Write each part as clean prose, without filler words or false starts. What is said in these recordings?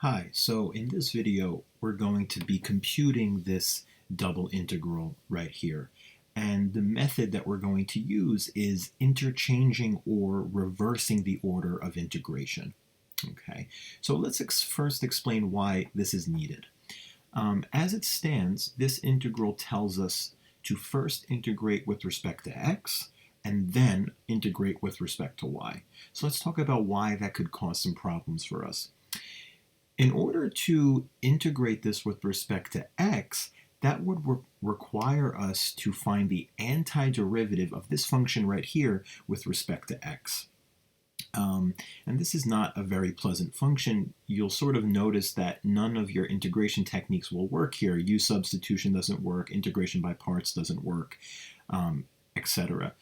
Hi, so in this video we're going to be computing this double integral right here. And the method that we're going to use is interchanging or reversing the order of integration. Okay, so let's first explain why this is needed. As it stands, this integral tells us to first integrate with respect to x and then integrate with respect to y. So let's talk about why that could cause some problems for us. In order to integrate this with respect to x, that would require us to find the antiderivative of this function right here with respect to x. And this is not a very pleasant function. You'll sort of notice that none of your integration techniques will work here. U substitution doesn't work, integration by parts doesn't work, etc.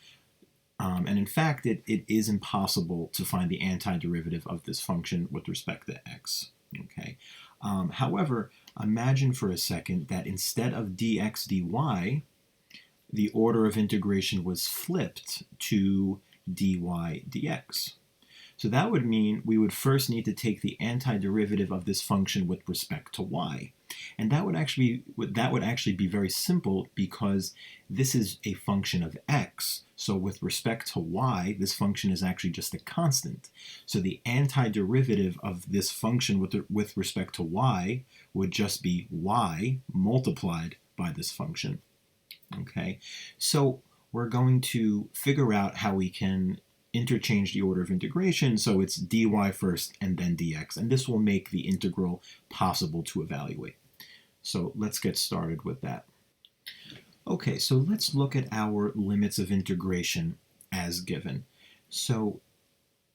And in fact, it is impossible to find the antiderivative of this function with respect to x. Okay. However, imagine for a second that instead of dx dy, the order of integration was flipped to dy dx. So that would mean we would first need to take the antiderivative of this function with respect to y. And that would actually be very simple because this is a function of x. So with respect to y, this function is actually just a constant. So the antiderivative of this function with respect to y would just be y multiplied by this function. Okay, so we're going to figure out how we can interchange the order of integration, so it's dy first and then dx, and this will make the integral possible to evaluate. So let's get started with that. Okay, so let's look at our limits of integration as given. So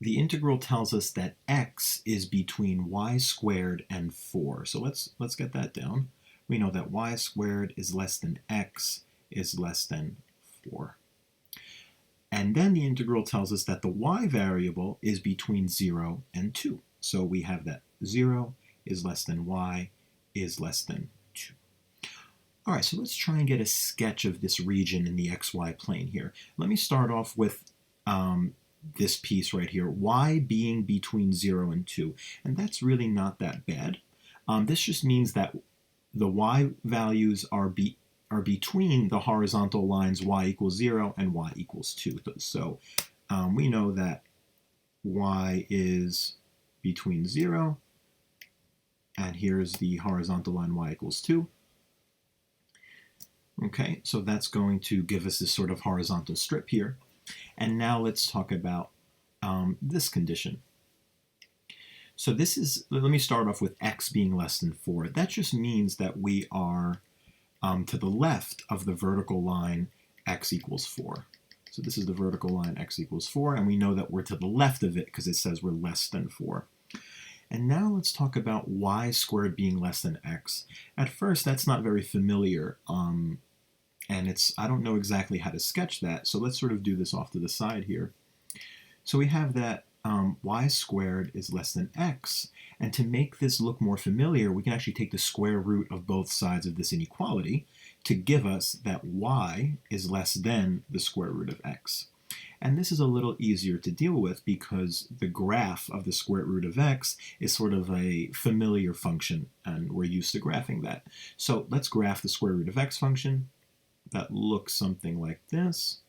the integral tells us that x is between y squared and 4. So let's get that down. We know that y squared is less than x is less than 4. And then the integral tells us that the y variable is between 0 and 2. So we have that 0 is less than y is less than 2. All right, so let's try and get a sketch of this region in the xy plane here. Let me start off with this piece right here, y being between 0 and 2. And that's really not that bad. This just means that the y values are between the horizontal lines y equals 0 and y equals 2. So we know that y is between 0, and here's the horizontal line y equals 2. Okay, so that's going to give us this sort of horizontal strip here. And now let's talk about this condition. So this is, let me start off with x being less than 4. That just means that we are to the left of the vertical line x equals 4. So this is the vertical line x equals 4, and we know that we're to the left of it because it says we're less than 4. And now let's talk about y squared being less than x. At first, that's not very familiar, and I don't know exactly how to sketch that, so let's sort of do this off to the side here. So we have that y squared is less than x, and to make this look more familiar, we can actually take the square root of both sides of this inequality to give us that y is less than the square root of x. And this is a little easier to deal with because the graph of the square root of x is sort of a familiar function, and we're used to graphing that. So let's graph the square root of x function. That looks something like this.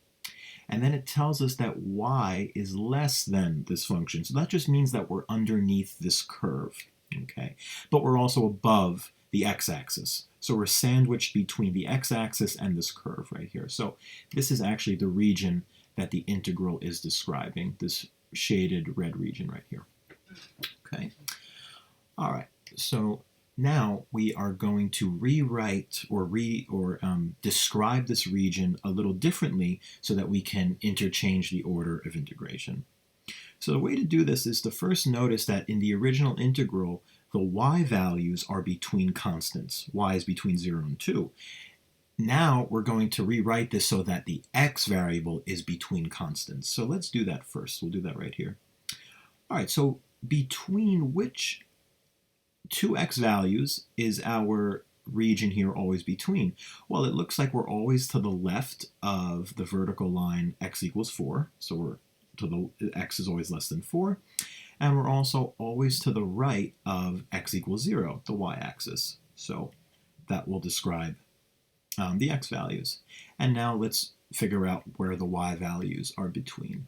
And then it tells us that y is less than this function. So that just means that we're underneath this curve, okay? But we're also above the x-axis. So we're sandwiched between the x-axis and this curve right here. So this is actually the region that the integral is describing, this shaded red region right here, okay? All right, so now we are going to rewrite or describe this region a little differently so that we can interchange the order of integration. So the way to do this is to first notice that in the original integral, the y values are between constants. Y is between 0 and 2. Now we're going to rewrite this so that the x variable is between constants. So let's do that first. We'll do that right here. All right, so between which two x values is our region here always between? Well, it looks like we're always to the left of the vertical line x equals 4. So we're to the x is always less than 4. And we're also always to the right of x equals 0, the y-axis. So that will describe the x values. And now let's figure out where the y values are between.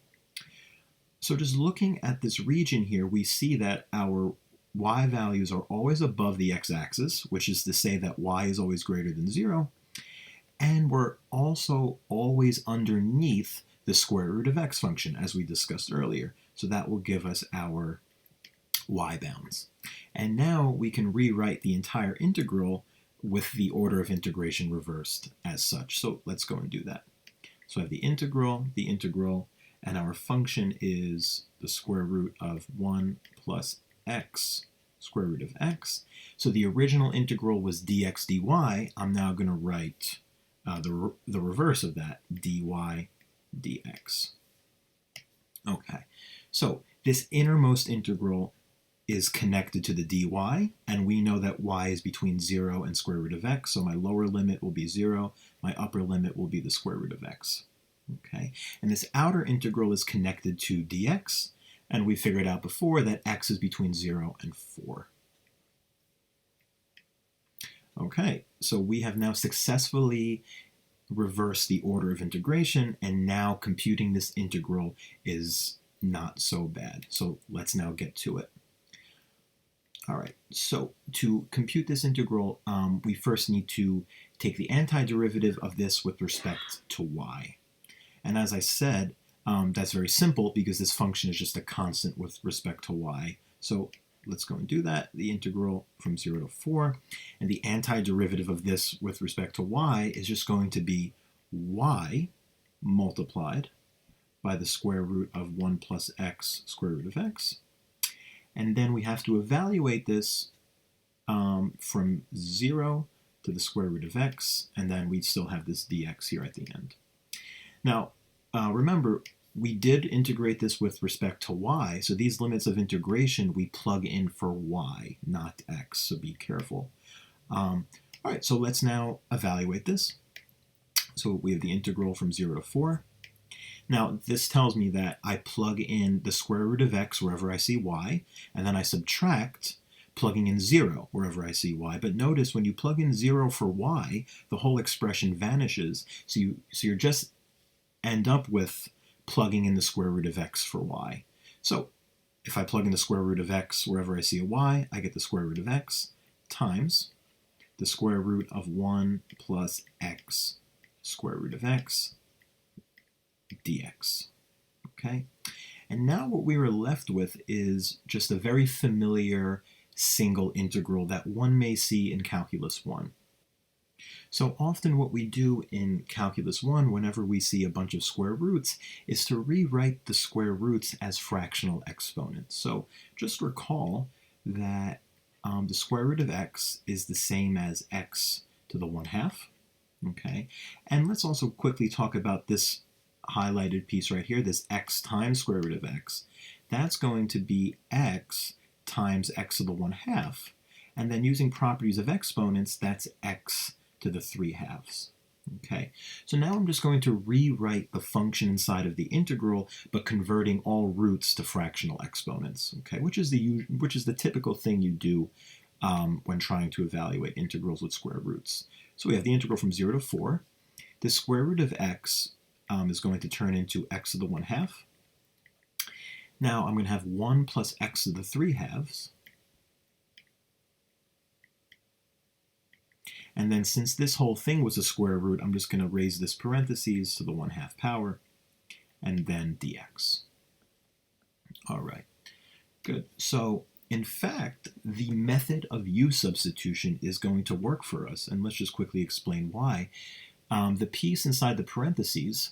So just looking at this region here, we see that our y values are always above the x-axis, which is to say that y is always greater than 0. And we're also always underneath the square root of x function, as we discussed earlier. So that will give us our y bounds. And now we can rewrite the entire integral with the order of integration reversed as such. So let's go and do that. So I have the integral, and our function is the square root of 1 plus x, square root of x. So the original integral was dx dy. I'm now going to write the reverse of that, dy dx. Okay, so this innermost integral is connected to the dy, and we know that y is between 0 and square root of x, so my lower limit will be 0, my upper limit will be the square root of x. Okay, and this outer integral is connected to dx, and we figured out before that x is between 0 and 4. Okay, so we have now successfully reversed the order of integration, and now computing this integral is not so bad. So let's now get to it. All right, so to compute this integral, we first need to take the antiderivative of this with respect to y. And as I said, that's very simple because this function is just a constant with respect to y. So let's go and do that. The integral from 0 to 4. And the antiderivative of this with respect to y is just going to be y multiplied by the square root of 1 plus x square root of x. And then we have to evaluate this from 0 to the square root of x, and then we still have this dx here at the end. Now, remember, we did integrate this with respect to y, so these limits of integration we plug in for y, not x, so be careful. All right, so let's now evaluate this. So we have the integral from 0 to 4. Now, this tells me that I plug in the square root of x wherever I see y, and then I subtract, plugging in 0 wherever I see y. But notice when you plug in 0 for y, the whole expression vanishes. So you just end up with plugging in the square root of x for y. So if I plug in the square root of x wherever I see a y, I get the square root of x times the square root of 1 plus x square root of x dx. Okay? And now what we were left with is just a very familiar single integral that one may see in Calculus 1. So often what we do in Calculus 1 whenever we see a bunch of square roots is to rewrite the square roots as fractional exponents. So just recall that the square root of x is the same as x to the 1/2. Okay? And let's also quickly talk about this highlighted piece right here, this x times square root of x. That's going to be x times x to the 1/2. And then using properties of exponents, that's x to the 3/2. Okay, so now I'm just going to rewrite the function inside of the integral, but converting all roots to fractional exponents. Okay, which is the typical thing you do when trying to evaluate integrals with square roots. So we have the integral from 0 to 4. The square root of x is going to turn into x to the 1/2. Now I'm going to have 1 plus x to the 3/2. And then since this whole thing was a square root, I'm just going to raise this parentheses to the 1/2 power, and then dx. All right, good. So in fact, the method of u substitution is going to work for us, and let's just quickly explain why. The piece inside the parentheses,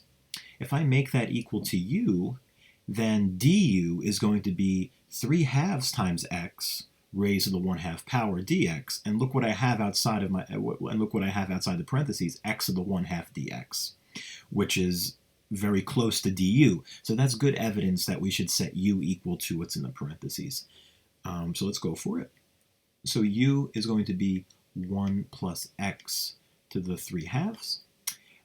if I make that equal to u, then du is going to be 3/2 times x raised to the 1/2 power dx, and look what I have outside of the parentheses, x to the 1/2 dx, which is very close to du. So that's good evidence that we should set u equal to what's in the parentheses. So let's go for it. So u is going to be 1 plus x to the 3/2,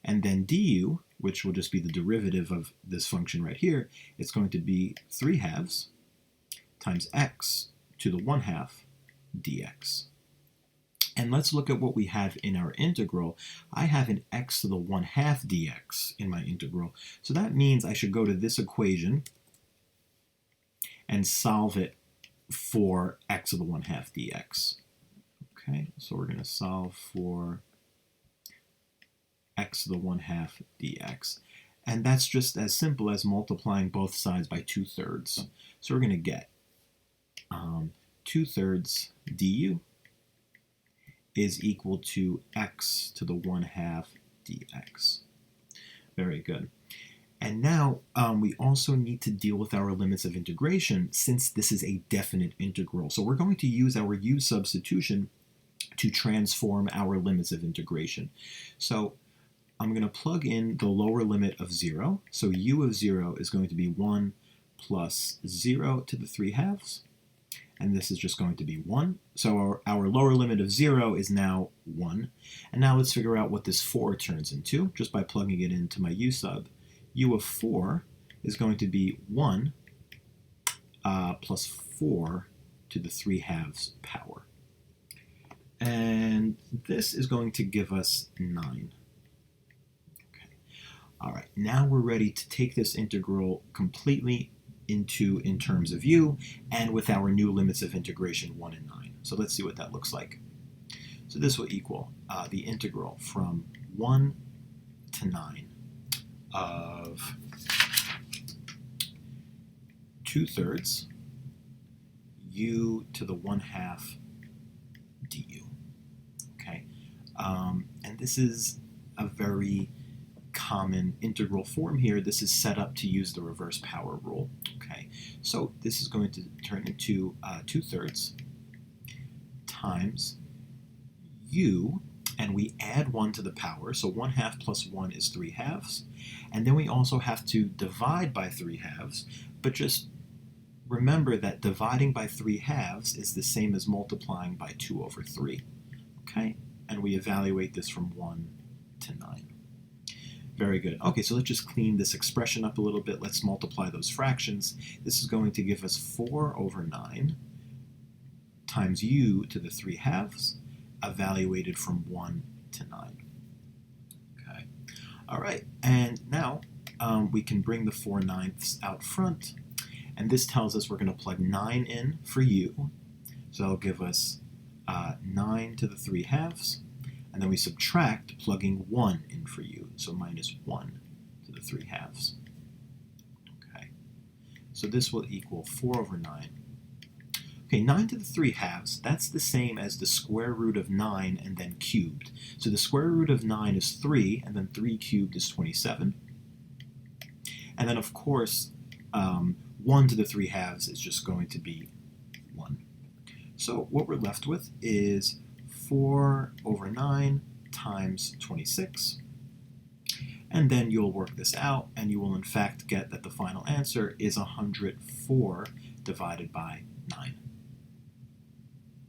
and then du, which will just be the derivative of this function right here, it's going to be 3/2 times x to the 1/2 dx. And let's look at what we have in our integral. I have an x to the 1/2 dx in my integral. So that means I should go to this equation and solve it for x to the 1/2 dx. Okay, so we're going to solve for x to the 1/2 dx. And that's just as simple as multiplying both sides by 2/3. So we're going to get 2/3 du is equal to x to the 1/2 dx. Very good. And now we also need to deal with our limits of integration since this is a definite integral. So we're going to use our u substitution to transform our limits of integration. So I'm going to plug in the lower limit of 0. So u of 0 is going to be 1 plus 0 to the 3/2. And this is just going to be 1. So our lower limit of 0 is now 1. And now let's figure out what this 4 turns into, just by plugging it into my u sub. U of 4 is going to be 1 plus 4 to the 3/2 power. And this is going to give us 9. Okay. All right, now we're ready to take this integral completely in terms of u and with our new limits of integration 1 and 9. So let's see what that looks like. So this will equal the integral from 1 to 9 of 2/3 u to the 1/2 du. Okay, and this is a very common integral form here. This is set up to use the reverse power rule. Okay, so this is going to turn into 2/3 times u, and we add 1 to the power, so 1/2 plus 1 is 3/2, and then we also have to divide by 3/2, but just remember that dividing by 3/2 is the same as multiplying by 2/3. Okay, and we evaluate this from 1 to 9. Very good. Okay, so let's just clean this expression up a little bit. Let's multiply those fractions. This is going to give us 4/9 times u to the 3/2, evaluated from 1 to 9. Okay. All right, and now we can bring the 4/9 out front, and this tells us we're going to plug 9 in for u. So that'll give us 9 to the 3/2. And then we subtract, plugging 1 in for u, so minus 1 to the 3/2. Okay, so this will equal 4/9. Okay, 9 to the 3/2, that's the same as the square root of 9 and then cubed. So the square root of 9 is 3, and then 3 cubed is 27. And then, of course, 1 to the 3/2 is just going to be 1. So what we're left with is 4/9 times 26, and then you'll work this out, and you will in fact get that the final answer is 104 divided by 9.